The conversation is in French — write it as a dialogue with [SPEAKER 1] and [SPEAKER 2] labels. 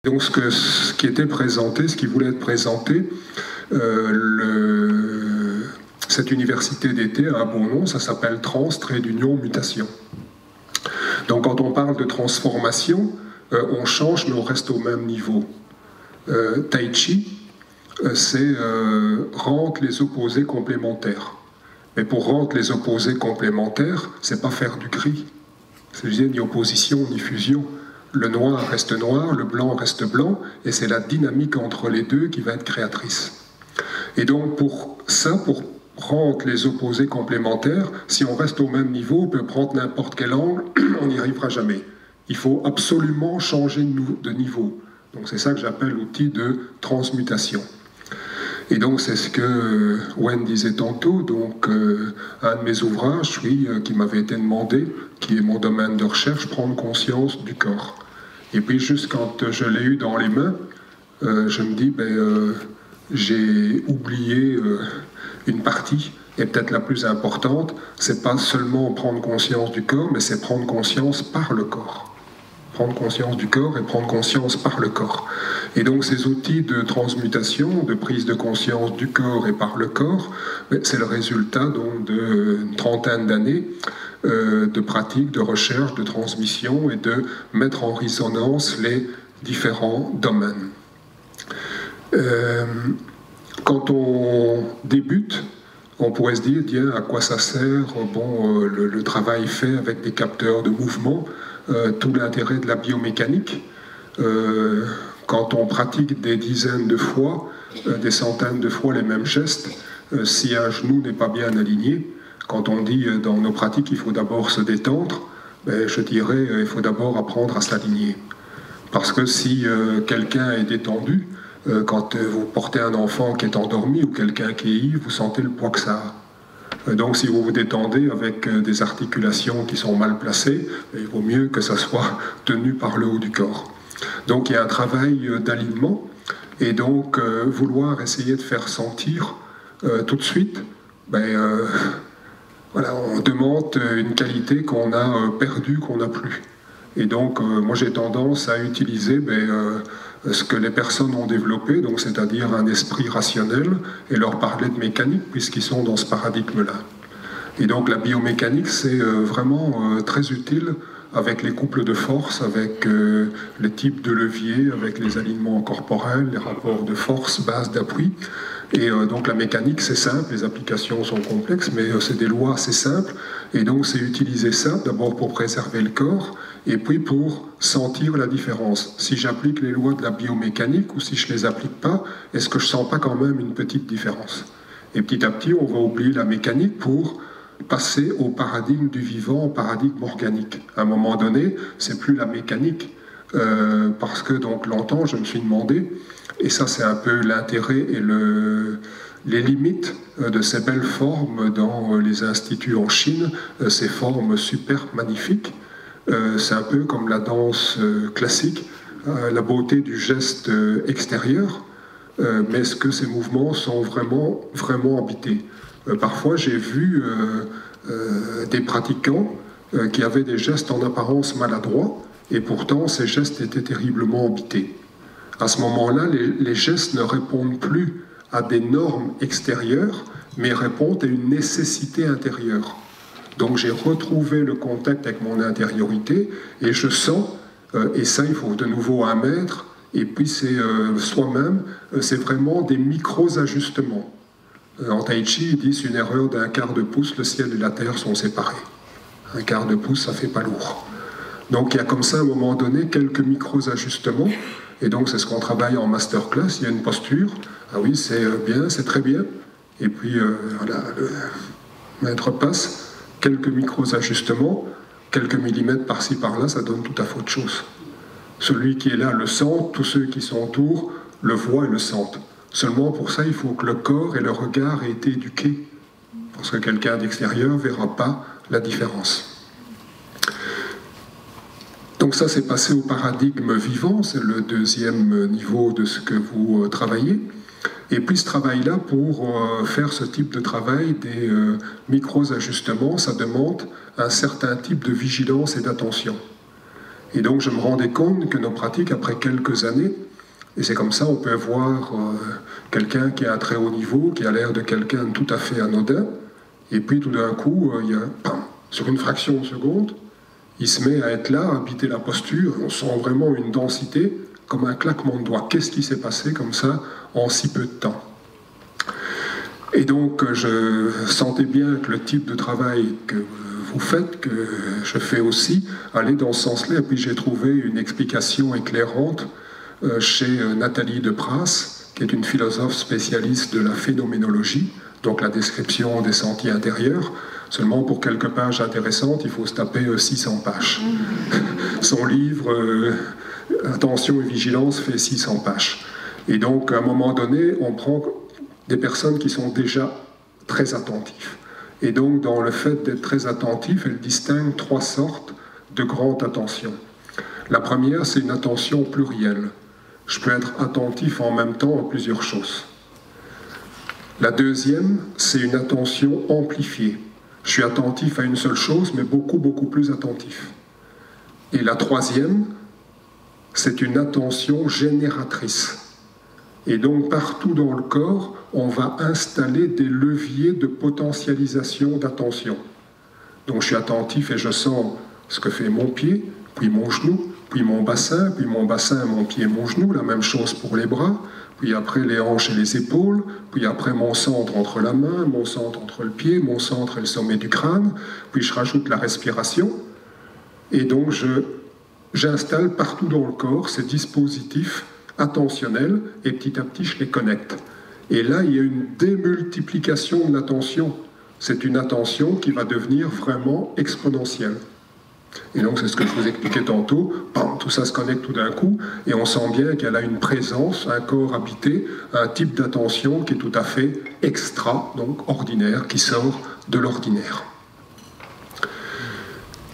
[SPEAKER 1] Donc ce qui était présenté, ce qui voulait être présenté, cette université d'été a un bon nom, ça s'appelle Trans, trait d'union, mutation. Donc quand on parle de transformation, on change mais on reste au même niveau. Tai Chi, c'est rendre les opposés complémentaires. Mais pour rendre les opposés complémentaires, c'est pas faire du gris. C'est ni opposition ni fusion. Le noir reste noir, le blanc reste blanc, et c'est la dynamique entre les deux qui va être créatrice. Et donc pour ça, pour rendre les opposés complémentaires, si on reste au même niveau, on peut prendre n'importe quel angle, on n'y arrivera jamais. Il faut absolument changer de niveau. Donc c'est ça que j'appelle l'outil de transmutation. Et donc c'est ce que Wen disait tantôt, donc un de mes ouvrages, qui m'avait été demandé, qui est mon domaine de recherche, prendre conscience du corps. Et puis juste quand je l'ai eu dans les mains, je me dis, j'ai oublié une partie, et peut-être la plus importante, c'est pas seulement prendre conscience du corps, mais c'est prendre conscience par le corps. Prendre conscience du corps et prendre conscience par le corps. Et donc ces outils de transmutation, de prise de conscience du corps et par le corps, c'est le résultat donc d'une trentaine d'années de pratique, de recherche, de transmission et de mettre en résonance les différents domaines. Quand on débute, on pourrait se dire, tiens, à quoi ça sert le travail fait avec des capteurs de mouvement, tout l'intérêt de la biomécanique. Quand on pratique des dizaines de fois, des centaines de fois les mêmes gestes, si un genou n'est pas bien aligné, quand on dit dans nos pratiques qu'il faut d'abord se détendre, je dirais il faut d'abord apprendre à s'aligner. Parce que si quelqu'un est détendu, quand vous portez un enfant qui est endormi ou quelqu'un qui est ivre, vous sentez le poids que ça a. Donc si vous vous détendez avec des articulations qui sont mal placées, il vaut mieux que ça soit tenu par le haut du corps. Donc il y a un travail d'alignement, et donc vouloir essayer de faire sentir tout de suite, voilà, on demande une qualité qu'on a perdue, qu'on n'a plus. Et donc moi j'ai tendance à utiliser ce que les personnes ont développé, donc c'est-à-dire un esprit rationnel, et leur parler de mécanique, puisqu'ils sont dans ce paradigme-là. Et donc la biomécanique, c'est vraiment très utile avec les couples de force, avec les types de leviers, avec les alignements corporels, les rapports de force, base d'appui. Et donc la mécanique, c'est simple, les applications sont complexes, mais c'est des lois assez simples. Et donc c'est utiliser ça, d'abord pour préserver le corps, et puis pour sentir la différence. Si j'applique les lois de la biomécanique, ou si je ne les applique pas, est-ce que je ne sens pas quand même une petite différence? Et petit à petit, on va oublier la mécanique pour passer au paradigme du vivant, au paradigme organique. À un moment donné, c'est plus la mécanique, parce que donc longtemps, je me suis demandé, et ça c'est un peu l'intérêt et les limites de ces belles formes dans les instituts en Chine, ces formes super magnifiques. C'est un peu comme la danse classique, la beauté du geste extérieur, mais est-ce que ces mouvements sont vraiment habités? Parfois, j'ai vu des pratiquants qui avaient des gestes en apparence maladroits, et pourtant ces gestes étaient terriblement habités. À ce moment-là, les gestes ne répondent plus à des normes extérieures, mais répondent à une nécessité intérieure. Donc j'ai retrouvé le contact avec mon intériorité, et je sens, et ça il faut de nouveau un maître, et puis c'est soi-même, c'est vraiment des micro-ajustements. En Tai Chi, ils disent une erreur d'un quart de pouce, le ciel et la terre sont séparés. Un quart de pouce, ça fait pas lourd. Donc il y a comme ça, à un moment donné, quelques micro-ajustements, et donc c'est ce qu'on travaille en masterclass. Il y a une posture, ah oui, c'est bien, c'est très bien, et puis voilà, le maître passe, quelques micro-ajustements, quelques millimètres par-ci par-là, ça donne tout à fait autre chose. Celui qui est là le sent, tous ceux qui sont autour le voient et le sentent. Seulement pour ça, il faut que le corps et le regard aient été éduqués, parce que quelqu'un d'extérieur ne verra pas la différence. Donc ça, c'est passé au paradigme vivant, c'est le deuxième niveau de ce que vous travaillez. Et puis ce travail-là, pour faire ce type de travail, des micro-ajustements, ça demande un certain type de vigilance et d'attention. Et donc je me rendais compte que nos pratiques, après quelques années, et c'est comme ça, on peut voir quelqu'un qui est à très haut niveau, qui a l'air de quelqu'un de tout à fait anodin, et puis tout d'un coup, sur une fraction de seconde, il se met à être là, à habiter la posture, on sent vraiment une densité, comme un claquement de doigts. Qu'est-ce qui s'est passé comme ça en si peu de temps? Et donc je sentais bien que le type de travail que vous faites, que je fais aussi, allait dans ce sens-là, et puis j'ai trouvé une explication éclairante chez Nathalie Depras, qui est une philosophe spécialiste de la phénoménologie, donc la description des sentiers intérieurs. Seulement pour quelques pages intéressantes, il faut se taper 600 pages. Son livre Attention et vigilance fait 600 pages. Et donc à un moment donné, on prend des personnes qui sont déjà très attentives. Et donc dans le fait d'être très attentif, elle distingue 3 sortes de grande attention. La première, c'est une attention plurielle. Je peux être attentif en même temps à plusieurs choses. La deuxième, c'est une attention amplifiée. Je suis attentif à une seule chose, mais beaucoup, beaucoup plus attentif. Et la troisième, c'est une attention génératrice. Et donc, partout dans le corps, on va installer des leviers de potentialisation d'attention. Donc, je suis attentif et je sens ce que fait mon pied, puis mon genou, puis mon bassin, mon pied, mon genou, la même chose pour les bras, puis après les hanches et les épaules, puis après mon centre entre la main, mon centre entre le pied, mon centre et le sommet du crâne, puis je rajoute la respiration, et donc j'installe partout dans le corps ces dispositifs attentionnels, et petit à petit je les connecte. Et là, il y a une démultiplication de l'attention. C'est une attention qui va devenir vraiment exponentielle. Et donc c'est ce que je vous expliquais tantôt, tout ça se connecte tout d'un coup, et on sent bien qu'elle a une présence, un corps habité, un type d'attention qui est tout à fait extra, donc ordinaire, qui sort de l'ordinaire.